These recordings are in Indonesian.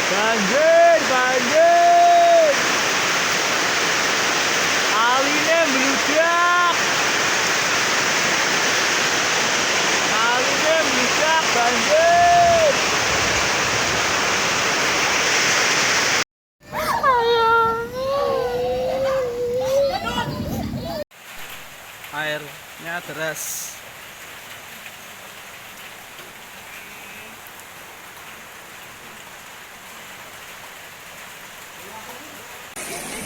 Banjir, banjir. Kaline meludak. Kaline meludak, banjir. Airnya deras.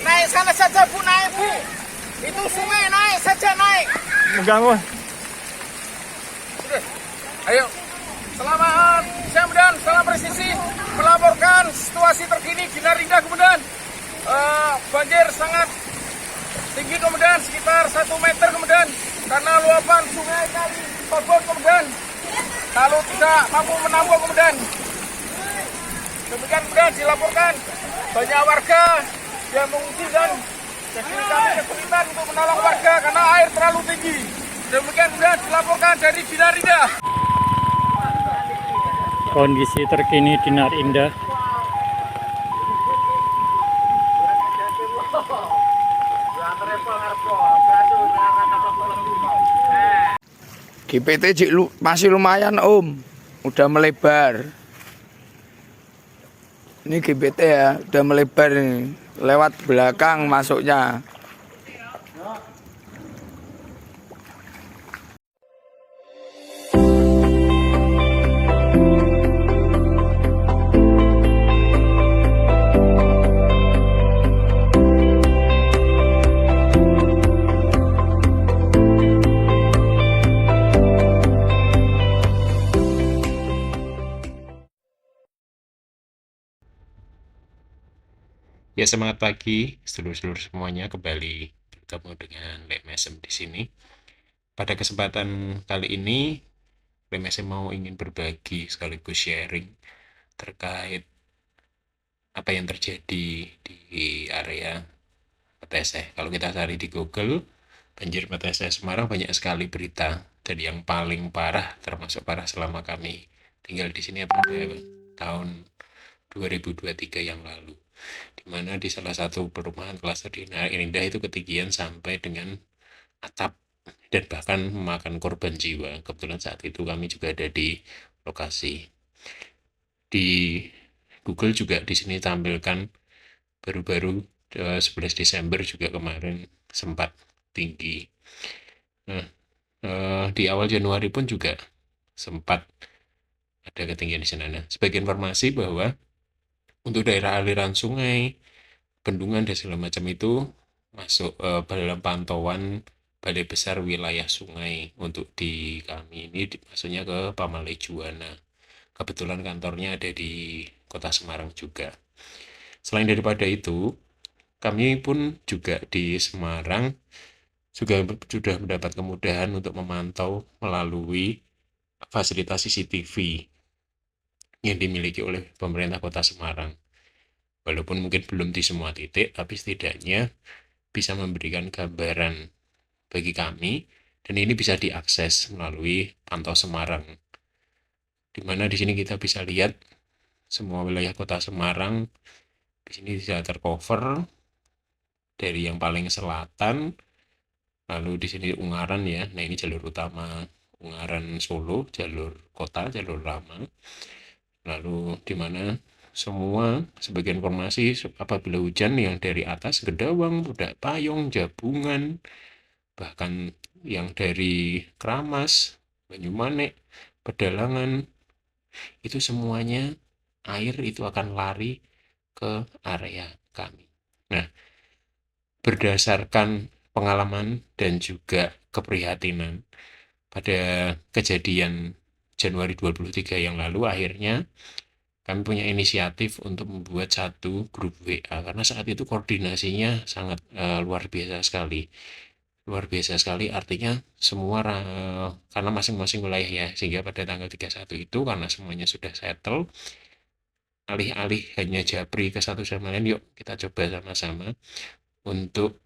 Naik sana saja Bu, naik Bu. Itu sungai, naik saja, naik. Mengganggu. Ayo. Selamat siang dan salam presisi melaporkan situasi terkini di Narinda kemudian banjir sangat tinggi kemudian sekitar 1 meter kemudian karena luapan sungai kali Babon kemudian kalau tidak mampu menampung kemudian demikian kemudian dilaporkan banyak warga yang mengungsi dan jadi kami kesulitan untuk menolong warga karena air terlalu tinggi. Demikian kemudian dilaporkan dari Narinda. Kondisi terkini di Narinda. GPT masih lumayan Om, udah melebar. Ini GPT ya, udah melebar ini, lewat belakang masuknya. Ya, semangat pagi sedulur-sedulur semuanya, kembali bertemu dengan Lemesem di sini. Pada kesempatan kali ini, Lemesem mau ingin berbagi sekaligus sharing terkait apa yang terjadi di area Matese. Kalau kita cari di Google, banjir Matese Semarang banyak sekali berita, dan yang paling parah, termasuk parah selama kami tinggal di sini pada tahun 2023 yang lalu, di mana di salah satu perumahan klaster di Narinda itu ketinggian sampai dengan atap dan bahkan memakan korban jiwa. Kebetulan saat itu kami juga ada di lokasi. Di Google juga di sini tampilkan baru-baru 11 Desember juga kemarin sempat tinggi. Nah, di awal Januari pun juga sempat ada ketinggian di sana. Nah, sebagai informasi bahwa untuk daerah aliran sungai, bendungan dan segala macam itu masuk dalam pantauan Balai Besar Wilayah Sungai. Untuk di kami ini maksudnya ke Pamale Juwana. Kebetulan kantornya ada di Kota Semarang juga. Selain daripada itu, kami pun juga di Semarang juga sudah mendapat kemudahan untuk memantau melalui fasilitas CCTV yang dimiliki oleh pemerintah Kota Semarang. Walaupun mungkin belum di semua titik, tapi setidaknya bisa memberikan gambaran bagi kami, dan ini bisa diakses melalui Pantau Semarang, di mana di sini kita bisa lihat semua wilayah Kota Semarang. Di sini bisa tercover dari yang paling selatan, lalu di sini Ungaran ya. Nah, ini jalur utama Ungaran Solo, jalur kota, jalur lama. Lalu di mana semua sebagian informasi apabila hujan yang dari atas Gedawang, Pudak Payung, Jabungan, bahkan yang dari Kramas, Banyumanik, Pedalangan, itu semuanya air itu akan lari ke area kami. Nah, berdasarkan pengalaman dan juga keprihatinan pada kejadian Januari 2023 yang lalu, akhirnya kami punya inisiatif untuk membuat satu grup WA, karena saat itu koordinasinya sangat luar biasa sekali. Luar biasa sekali artinya semua karena masing-masing wilayah ya, sehingga pada tanggal 31 itu karena semuanya sudah settle, alih-alih hanya japri ke satu sama lain, yuk kita coba sama-sama untuk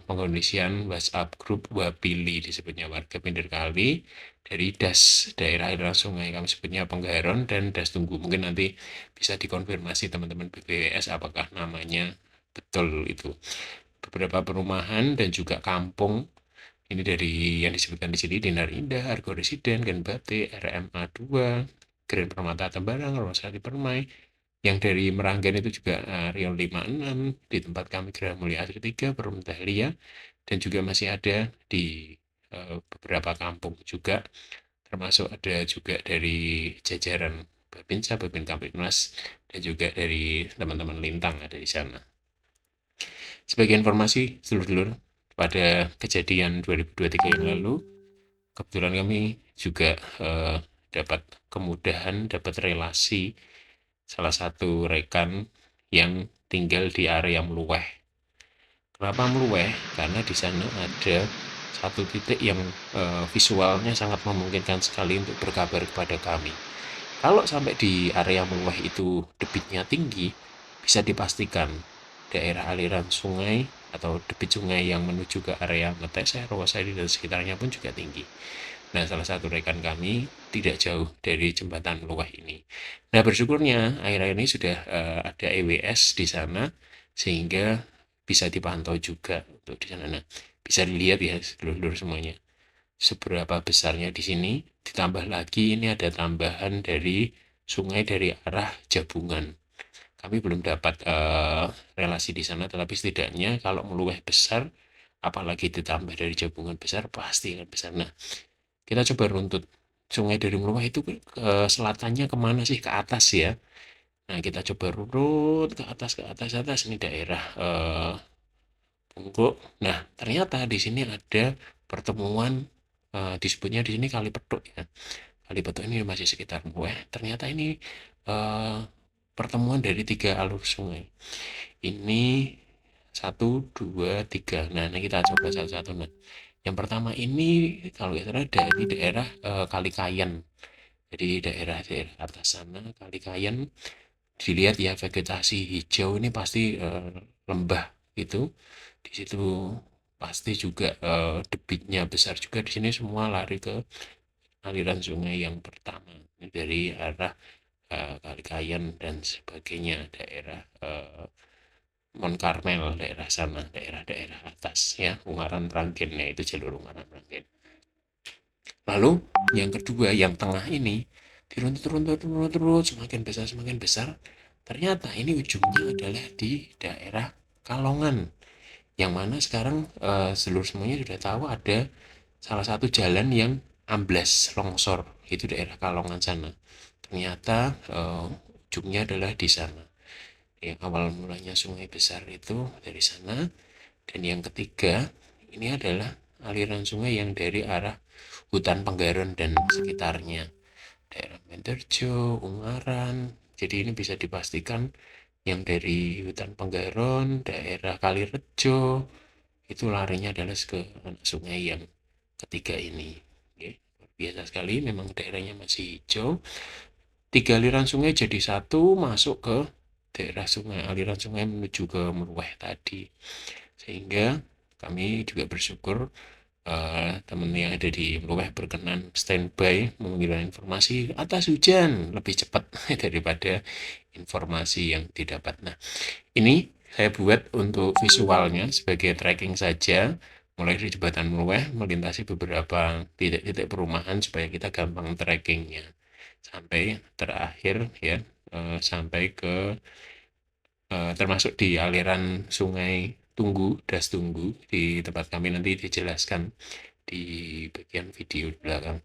pengkondisian WhatsApp grup Wabili, disebutnya warga pinggir kali dari das daerah aliran sungai, kami sebutnya Penggaron dan das Tunggu. Mungkin nanti bisa dikonfirmasi teman-teman BPWS apakah namanya betul itu. Beberapa perumahan dan juga kampung ini dari yang disebutkan di sini: Dinar Indah, Argo Residen, Genbate, RMA 2, Grand Permata Tembarang, Rosati Permai. Yang dari Meranggen itu juga Riau 56, di tempat kami Gerah Mulia Asri 3, Perum Dahlia, dan juga masih ada di beberapa kampung juga, termasuk ada juga dari jajaran Babinsa, Babin Kamtipmas, dan juga dari teman-teman Lintang ada di sana. Sebagai informasi, dulur-dulur, pada kejadian 2023 yang lalu, kebetulan kami juga dapat kemudahan, dapat relasi salah satu rekan yang tinggal di area Meluweh. Kenapa Meluweh? Karena di sana ada satu titik yang visualnya sangat memungkinkan sekali untuk berkabar kepada kami. Kalau sampai di area Meluweh itu debitnya tinggi, bisa dipastikan daerah aliran sungai atau debit sungai yang menuju ke area Ngetese, Rawasari, dan sekitarnya pun juga tinggi. Nah, salah satu rekan kami tidak jauh dari jembatan Meluweh ini. Nah, bersyukurnya akhir-akhir ini sudah ada EWS di sana, sehingga bisa dipantau juga untuk di sana. Nah, bisa dilihat ya, seluruh semuanya, seberapa besarnya di sini. Ditambah lagi ini ada tambahan dari sungai dari arah Jabungan. Kami belum dapat relasi di sana, tetapi setidaknya kalau Meluweh besar, apalagi ditambah dari Jabungan besar, pasti akan besar. Nah, kita coba runtut sungai dari Meluweh itu ke selatannya kemana sih? Ke atas ya. Nah, kita coba runut ke atas ini daerah Pungguk. Nah, ternyata di sini ada pertemuan, disebutnya di sini Kali Petuk ya. Kali Petuk ini masih sekitar Meluweh. Ternyata ini pertemuan dari 3 alur sungai. Ini 1, 2, 3. Nah, ini kita coba satu-satu. Nah, yang pertama ini kalau tidak salah dari daerah Kali Kayen. Jadi daerah atas sana Kali Kayen, dilihat ya vegetasi hijau ini pasti lembah gitu. Di situ pasti juga debitnya besar juga. Di sini semua lari ke aliran sungai yang pertama dari arah Kali Kayen dan sebagainya, daerah Mon Carmel, daerah sana, daerah-daerah atas ya, Ungaran Ranggen, ya itu jalur Ungaran Ranggen. Lalu yang kedua, yang tengah ini diruntut semakin besar. Ternyata ini ujungnya adalah di daerah Kalongan, yang mana sekarang seluruh semuanya sudah tahu ada salah satu jalan yang amblas longsor, itu daerah Kalongan sana. Ternyata ujungnya adalah di sana. Yang awal mulanya sungai besar itu dari sana. Dan yang ketiga, ini adalah aliran sungai yang dari arah hutan Penggaron dan sekitarnya, daerah Menterjo, Ungaran. Jadi ini bisa dipastikan yang dari hutan Penggaron, daerah Kalirejo, itu larinya adalah ke sungai yang ketiga ini. Oke, biasa sekali, memang daerahnya masih hijau. 3 aliran sungai jadi satu, masuk ke daerah sungai, aliran sungai menuju ke Meluweh tadi. Sehingga kami juga bersyukur teman yang ada di Meluweh berkenan standby mengirim informasi atas hujan lebih cepat daripada informasi yang didapat. Nah, ini saya buat untuk visualnya sebagai tracking saja, mulai dari jembatan Meluweh melintasi beberapa titik-titik perumahan supaya kita gampang trackingnya sampai terakhir ya, sampai ke termasuk di aliran sungai Tunggu, Das Tunggu, di tempat kami nanti dijelaskan di bagian video di belakang.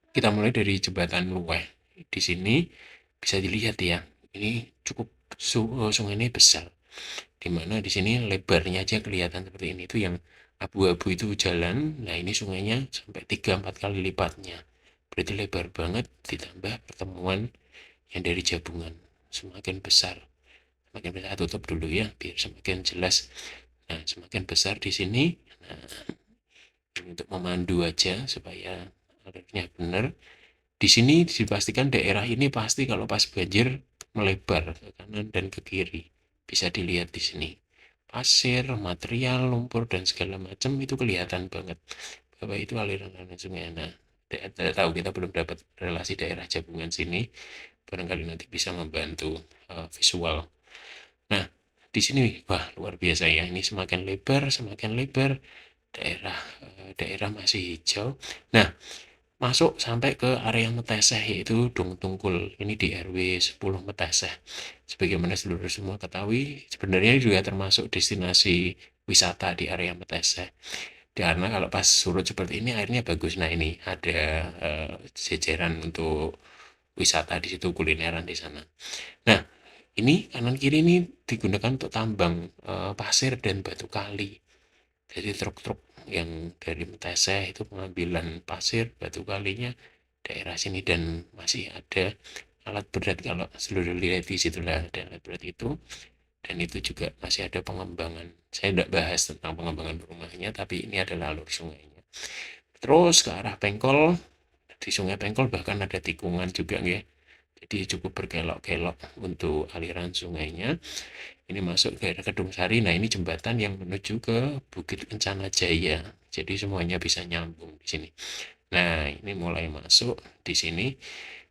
Kita mulai dari jembatan Meluweh. Di sini bisa dilihat ya, ini cukup sungai ini besar, dimana di sini lebarnya aja kelihatan seperti ini. Itu yang abu-abu itu jalan. Nah, ini sungainya sampai 3-4 kali lipatnya, berarti lebar banget. Ditambah pertemuan yang dari Jabungan semakin besar. Semakin besar, tutup dulu ya biar semakin jelas. Nah, semakin besar di sini. Nah, ini untuk memandu aja supaya alurnya benar. Di sini dipastikan daerah ini pasti kalau pas banjir melebar ke kanan dan ke kiri. Bisa dilihat di sini. pasir, material, lumpur dan segala macam itu kelihatan banget bahwa itu aliran sungai. Nah, tidak tahu, kita belum dapat relasi daerah jabungan sini, barangkali nanti bisa membantu visual. Nah, di sini wah luar biasa ya, ini semakin lebar daerah masih hijau. Nah, masuk sampai ke area Meteseh, yaitu Dong Tungkul. Ini di RW 10 Meteseh. Sebagaimana seluruh semua ketahui, sebenarnya juga termasuk destinasi wisata di area Meteseh. Karena kalau pas surut seperti ini airnya bagus. Nah, ini ada jajaran untuk wisata di situ, kulineran di sana. Nah, ini kanan kiri ini digunakan untuk tambang pasir dan batu kali. Jadi truk-truk yang dari Meteseh itu pengambilan pasir, batu kalinya daerah sini, dan masih ada alat berat. Kalau seluruh lihat di situlah ada alat berat itu, dan itu juga masih ada pengembangan. Saya tidak bahas tentang pengembangan rumahnya, tapi ini adalah alur sungainya. Terus ke arah Pengkol, di Sungai Pengkol bahkan ada tikungan juga ya. Jadi cukup berkelok-kelok untuk aliran sungainya. Ini masuk ke daerah Kedung Sari. Nah, ini jembatan yang menuju ke Bukit Kencana Jaya. Jadi semuanya bisa nyambung di sini. Nah, ini mulai masuk di sini.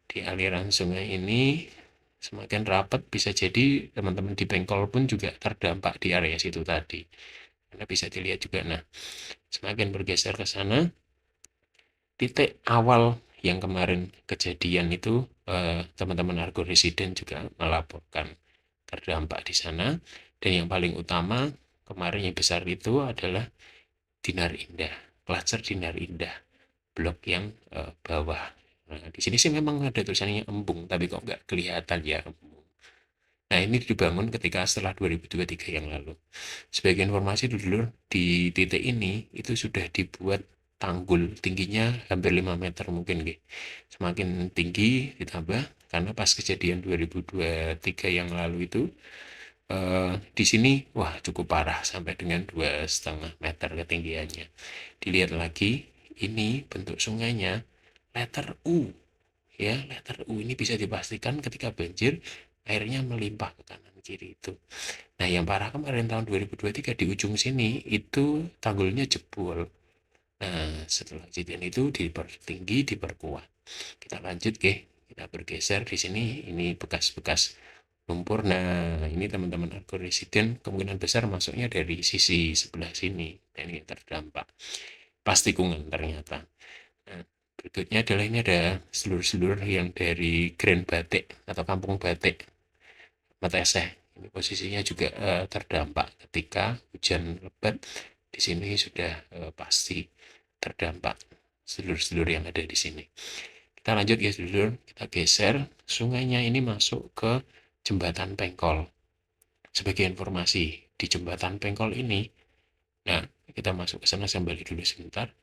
Di aliran sungai ini semakin rapat, bisa jadi teman-teman di Pengkol pun juga terdampak di area situ tadi. Karena bisa dilihat juga. Nah, semakin bergeser ke sana, titik awal yang kemarin kejadian itu teman-teman Argo Residen juga melaporkan terdampak di sana. Dan yang paling utama kemarin yang besar itu adalah Dinar Indah, klaster Dinar Indah, blok yang bawah. Nah, di sini sih memang ada tulisannya embung, tapi kok nggak kelihatan ya embung. Nah, ini dibangun ketika setelah 2023 yang lalu. Sebagai informasi dulu, di titik ini itu sudah dibuat tanggul, tingginya hampir 5 meter mungkin. Semakin tinggi ditambah, karena pas kejadian 2023 yang lalu itu, di sini wah cukup parah, sampai dengan 2,5 meter ketinggiannya. Dilihat lagi, ini bentuk sungainya letter U. Ya, letter U ini bisa dipastikan ketika banjir, airnya melimpah ke kanan kiri itu. Nah, yang parah kemarin tahun 2023 di ujung sini, itu tanggulnya jebol. Nah, setelah kejadian itu dipertinggi, diperkuat. Kita lanjut, kita bergeser di sini. Ini bekas-bekas lumpur. Nah, ini teman-teman Argo Residen kemungkinan besar masuknya dari sisi sebelah sini. Dan ini terdampak. Pas tikungan ternyata. Nah, berikutnya adalah ini ada sedulur-sedulur yang dari Grand Batik atau Kampung Batik Meteseh. Ini posisinya juga terdampak ketika hujan lebat. Di sini sudah pasti terdampak sedulur-sedulur yang ada di sini. Kita lanjut ya sedulur, kita geser. Sungainya ini masuk ke Jembatan Pengkol. Sebagai informasi, di Jembatan Pengkol ini, nah kita masuk ke sana, saya balik dulu sebentar.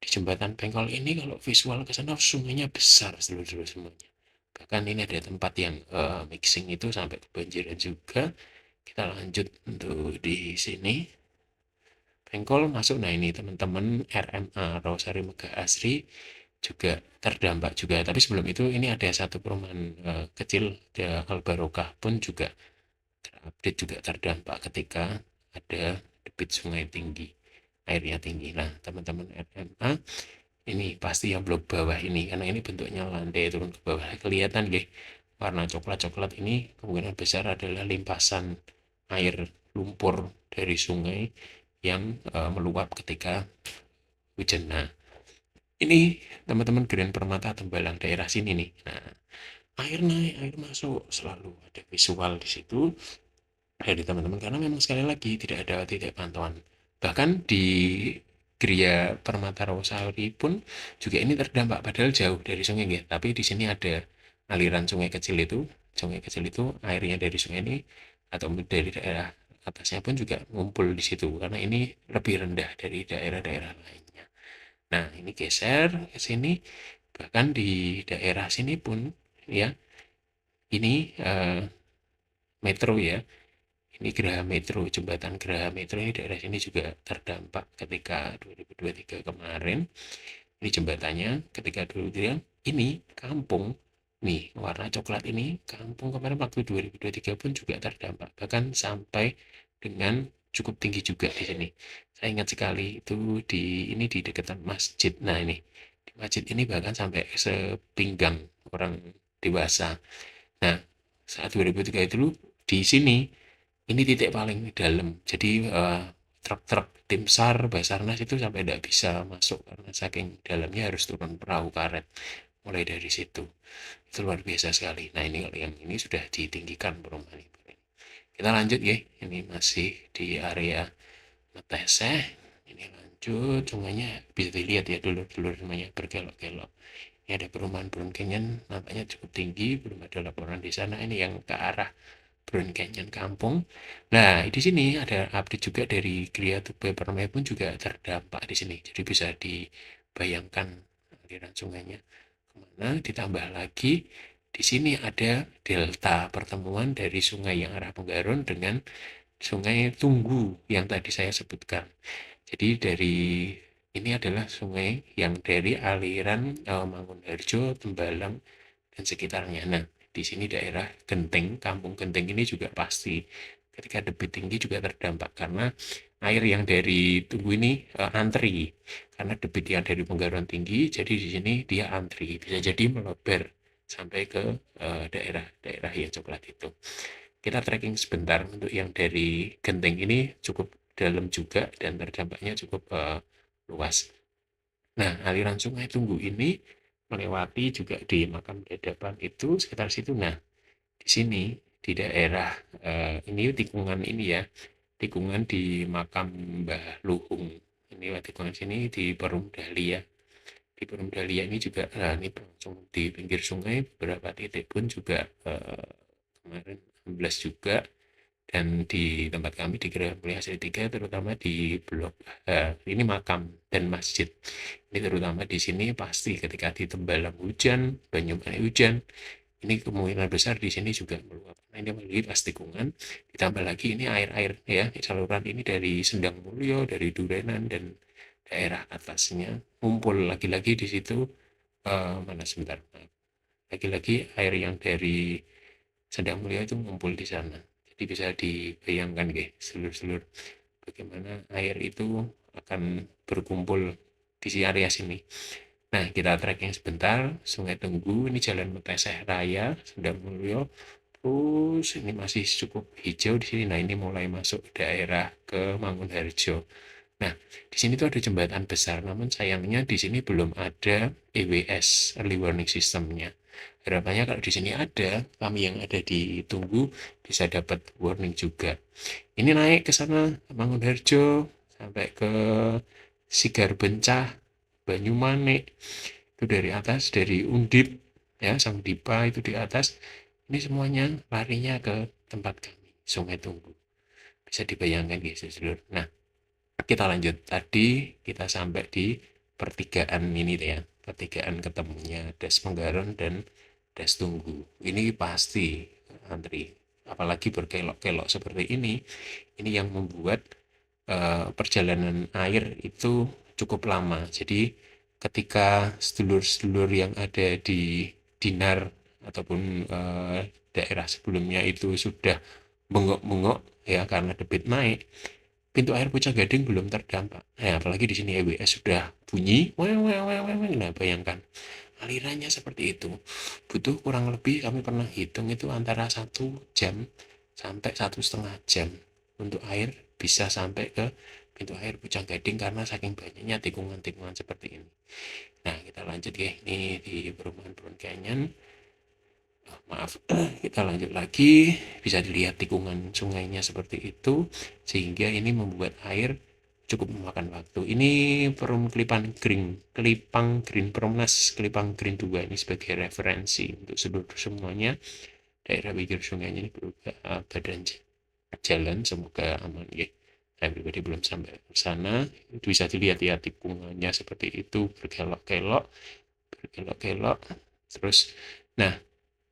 Di Jembatan Pengkol ini kalau visual ke sana, sungainya besar sedulur-sedulur semuanya. Bahkan ini ada tempat yang mixing itu sampai kebanjiran juga. Kita lanjut untuk di sini. Pengkol masuk. Nah, ini teman-teman RMA Rawasari Megah Asri juga terdampak juga. Tapi sebelum itu ini ada satu perumahan kecil di Al Barokah pun juga terupdate, juga terdampak ketika ada debit sungai tinggi, airnya tinggi. Nah, teman-teman RMA ini pasti yang blok bawah ini, karena ini bentuknya landai turun ke bawah. Kelihatan warna coklat-coklat ini kemungkinan besar adalah limpasan air lumpur dari sungai yang meluap ketika hujan. Nah, ini teman-teman Grand Permata Tembalang daerah sini nih. Nah, air naik, air masuk, selalu ada visual di situ dari teman-teman, karena memang sekali lagi tidak ada titik pantauan. Bahkan di Gria Permata Rawasari pun juga ini terdampak, padahal jauh dari sungai ya. Tapi di sini ada aliran sungai kecil itu. Sungai kecil itu airnya dari sungai ini atau dari daerah atasnya pun juga ngumpul di situ, karena ini lebih rendah dari daerah-daerah lainnya. Nah, ini geser ke sini, bahkan di daerah sini pun ya, ini metro ya, ini Geraha Metro, jembatan Geraha Metro ini daerah sini juga terdampak ketika 2023 kemarin. Ini jembatannya ketika 2023, ini kampung nih warna coklat ini kampung kemarin waktu 2023 pun juga terdampak, bahkan sampai dengan cukup tinggi juga di sini. Saya ingat sekali itu di dekatan masjid. Nah, ini di masjid ini bahkan sampai sepinggang orang dewasa. Nah, saat 2003 itu di sini ini titik paling dalam. Jadi truk-truk tim SAR, Basarnas itu sampai tidak bisa masuk karena saking dalamnya harus turun perahu karet. Mulai dari situ. Itu luar biasa sekali. Nah, ini kalau yang ini sudah ditinggikan perumahan ini. Kita lanjut ya. Ini masih di area Meteseh. Ini lanjut, sungainya bisa dilihat ya dulur-dulur namanya berkelok-kelok. Ini ada perumahan Brown Canyon, nampaknya cukup tinggi, belum ada laporan di sana. Ini yang ke arah Brown Canyon kampung. Nah, di sini ada update juga dari Gria Tube Permai pun juga terdampak di sini. Jadi bisa dibayangkan aliran sungainya kemana. Ditambah lagi di sini ada delta pertemuan dari sungai yang arah Penggaron dengan sungai Tunggu yang tadi saya sebutkan. Jadi dari ini adalah sungai yang dari aliran Mangunharjo, Tembalang, dan sekitarnya. Nah, di sini daerah Genteng, Kampung Genteng ini juga pasti ketika debit tinggi juga terdampak karena air yang dari Tunggu ini antri karena debit yang dari Penggaron tinggi, jadi di sini dia antri bisa jadi melebar sampai ke daerah-daerah yang coklat itu. Kita tracking sebentar untuk yang dari Genteng ini cukup dalam juga dan terdampaknya cukup luas. Nah, aliran sungai Tunggu ini melewati juga di makam Dadapan itu sekitar situ. Nah, di sini di daerah ini tikungan ini ya, tikungan di makam Mbah Luhung. Ini tikungan sini di Perum Dahlia. Di Perum Dahlia ini juga, nah ini langsung di pinggir sungai beberapa titik pun juga kemarin 16 juga. Dan di tempat kami di Geraha Mulia Asri 3 terutama di blok ini makam dan masjid. Ini terutama di sini pasti ketika di Tembalang hujan, Banyumanik hujan, ini kemungkinan besar di sini juga meluap. Nah, ini melalui pas tikungan, ditambah lagi ini air-air ya, saluran ini dari Sendang Mulyo, dari Durenan dan daerah atasnya ngumpul lagi-lagi di situ mana sebentar. Lagi-lagi air yang dari Sendang Mulyo itu ngumpul di sana. Jadi bisa dibayangkan seluruh bagaimana air itu akan berkumpul di area sini. Nah, kita tracking sebentar, Sungai Tenggu, ini Jalan Meteseh Raya, Sendang Mulyo, terus ini masih cukup hijau di sini. Nah, ini mulai masuk daerah ke Mangunharjo. Nah, di sini tuh ada jembatan besar, namun sayangnya di sini belum ada EWS, Early Warning Systemnya. Harapannya kalau di sini ada, kami yang ada di Tunggu bisa dapat warning juga. Ini naik ke sana, Mangunharjo, sampai ke Sigar Bencah, Banyumanik, itu dari atas, dari Undip, ya, Sang Dipa itu di atas. Ini semuanya larinya ke tempat kami, Sungai Tunggu. Bisa dibayangkan guys, seluruh. Nah, kita lanjut. Tadi kita sampai di pertigaan ini ya, pertigaan ketemunya Das Penggaron dan Das Tunggu. Ini pasti antri, apalagi berkelok-kelok seperti ini yang membuat perjalanan air itu cukup lama. Jadi ketika sedulur-sedulur yang ada di Dinar ataupun daerah sebelumnya itu sudah bengok-bengok ya karena debit naik, pintu air Pucang Gading belum terdampak. Nah, apalagi di sini EWS sudah bunyi, nah bayangkan alirannya seperti itu. Butuh kurang lebih kami pernah hitung itu antara 1 jam sampai 1,5 jam untuk air bisa sampai ke pintu air Pucang Gading karena saking banyaknya tikungan-tikungan seperti ini. Nah, kita lanjut ya, ini di perumahan Brown Canyon. Maaf, kita lanjut lagi. Bisa dilihat tikungan sungainya seperti itu, sehingga ini membuat air cukup memakan waktu. Ini Perum Kelipang Green Perumnas Kelipang Green 2 ini sebagai referensi untuk seluruh semuanya. Daerah pinggir sungainya ini berubah badan jalan, semoga aman ya. Saya pribadi belum sampai ke sana. Itu bisa dilihat ya tikungannya seperti itu, berkelok-kelok. Terus, nah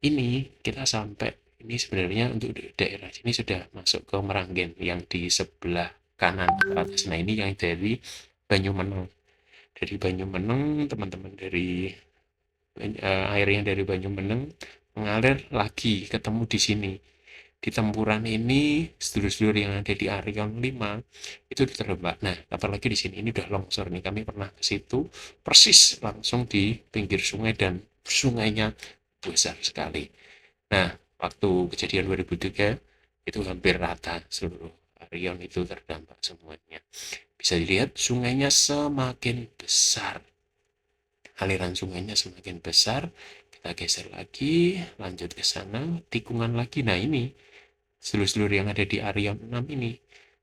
ini kita sampai, ini sebenarnya untuk daerah sini sudah masuk ke Meranggen yang di sebelah kanan atas. Nah, ini yang dari Banyumeneng. Dari Banyumeneng, teman-teman dari air yang dari Banyumeneng mengalir lagi ketemu di sini. di Tempuran ini sedulur-sedulur yang ada di Arion 5 itu terdampak. Nah, apalagi di sini ini udah longsor nih. Kami pernah ke situ persis langsung di pinggir sungai dan sungainya besar sekali. Nah, waktu kejadian 2003 itu hampir rata seluruh Arion itu terdampak semuanya. Bisa dilihat sungainya semakin besar. Aliran sungainya semakin besar. Kita geser lagi, lanjut ke sana, tikungan lagi. Nah, ini seluruh yang ada di Arion 6 ini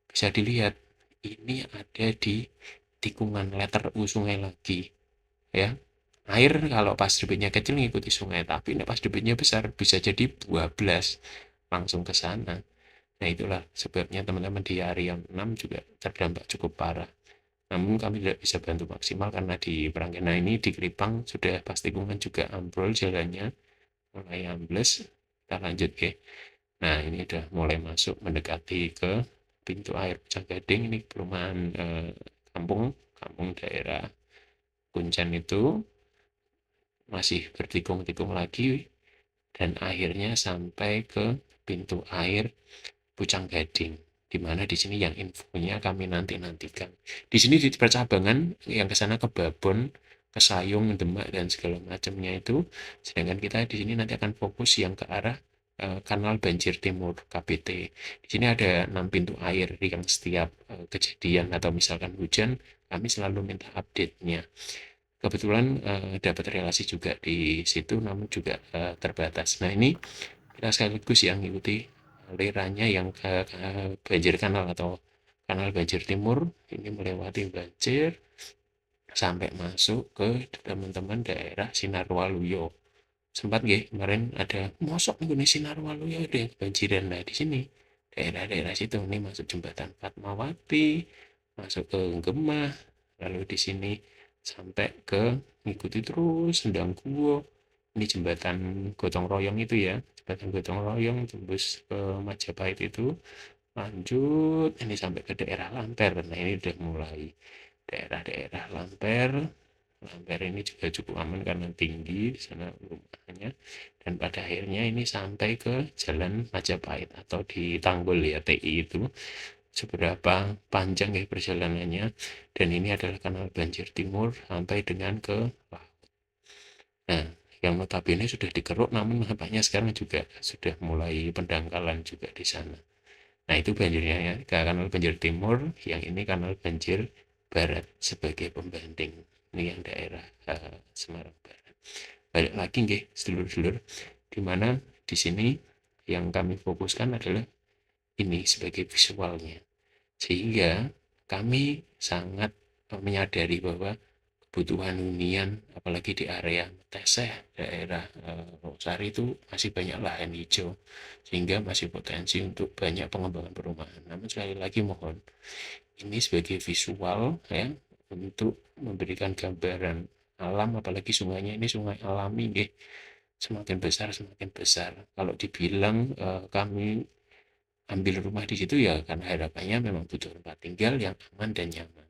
bisa dilihat ini ada di tikungan letter U sungai lagi ya. Air kalau pas debitnya kecil ngikuti sungai, tapi pas debitnya besar bisa jadi 12 langsung ke sana. Nah, itulah sebabnya teman-teman di Arion 6 juga terdampak cukup parah. Namun kami tidak bisa bantu maksimal karena di Pranggana ini di Kelipang sudah pas tikungan juga ambrol jalannya, mulai ambles. Kita lanjut ya. Nah, ini udah mulai masuk mendekati ke pintu air Pucanggading. Ini perumahan kampung daerah Kuncen itu masih bertikung-tikung lagi dan akhirnya sampai ke pintu air Pucanggading, di mana di sini yang infonya kami nantikan. Di sini di percabangan yang ke sana ke Babon, ke Sayung, Demak dan segala macamnya itu. Sedangkan kita di sini nanti akan fokus yang ke arah Kanal Banjir Timur KBT. Di sini ada 6 pintu air yang setiap kejadian atau misalkan hujan kami selalu minta update-nya. Kebetulan dapat relasi juga di situ, namun juga terbatas. Nah, ini kita sekaligus yang mengikuti alirannya yang ke banjir kanal atau Kanal Banjir Timur. Ini melewati banjir sampai masuk ke teman-teman daerah Sinarwaluyo. Sempat nggih kemarin ada mosok nih Sinarwaluyo ada yang kebanjiran. Nah, di sini daerah-daerah situ ini masuk jembatan Fatmawati, masuk ke Gemah, lalu di sini sampai ke ngikuti terus Sendang Guwo. Ini jembatan gotong royong itu ya, jembatan gotong royong tembus ke Majapahit itu, lanjut ini sampai ke daerah Lamper. Nah, ini udah mulai daerah-daerah Lamper ini juga cukup aman karena tinggi di sana rumahnya, dan pada akhirnya ini sampai ke Jalan Majapahit atau di Tanggul ya, TI itu. Seberapa panjang ya perjalanannya, dan ini adalah Kanal Banjir Timur sampai dengan ke laut. Nah, yang notabene sudah dikeruk, namun nampaknya sekarang juga sudah mulai pendangkalan juga di sana. Nah, itu banjirnya ya, Kanal Banjir Timur, yang ini Kanal Banjir Barat sebagai pembanding. Ini yang daerah Semarang Barat. Balik lagi nggih, sedulur-sedulur, di mana di sini yang kami fokuskan adalah ini sebagai visualnya. Sehingga kami sangat menyadari bahwa kebutuhan hunian apalagi di area Teseh, daerah Sari itu masih banyak lahan hijau sehingga masih potensi untuk banyak pengembangan perumahan. Namun sekali lagi mohon ini sebagai visual ya, untuk memberikan gambaran alam, apalagi sungainya ini sungai alami nggih, semakin besar. Kalau dibilang kami ambil rumah di situ ya karena harapannya memang butuh tempat tinggal yang aman dan nyaman.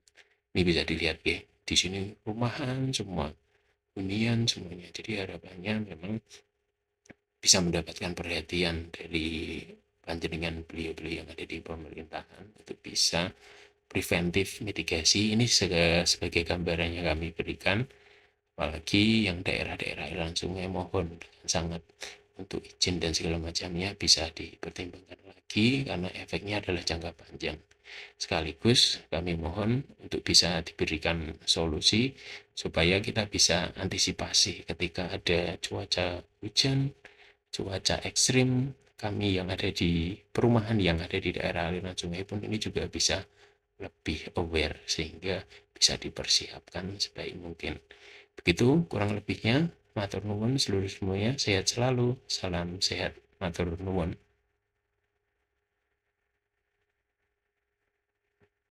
Ini bisa dilihat ya, di sini rumahan semua, hunian semuanya. Jadi harapannya memang bisa mendapatkan perhatian dari panjenengan beliau-beliau yang ada di pemerintahan untuk bisa preventif mitigasi. Ini sebagai gambaran yang kami berikan, apalagi yang daerah-daerah aliran sungai mohon dengan sangat untuk izin dan segala macamnya bisa dipertimbangkan lagi karena efeknya adalah jangka panjang. Sekaligus kami mohon untuk bisa diberikan solusi supaya kita bisa antisipasi ketika ada cuaca hujan, cuaca ekstrim. Kami yang ada di perumahan yang ada di daerah aliran sungai pun ini juga bisa lebih aware sehingga bisa dipersiapkan sebaik mungkin. Begitu kurang lebihnya. Matur nuwun seluruh semuanya, sehat selalu, salam sehat, matur nuwun.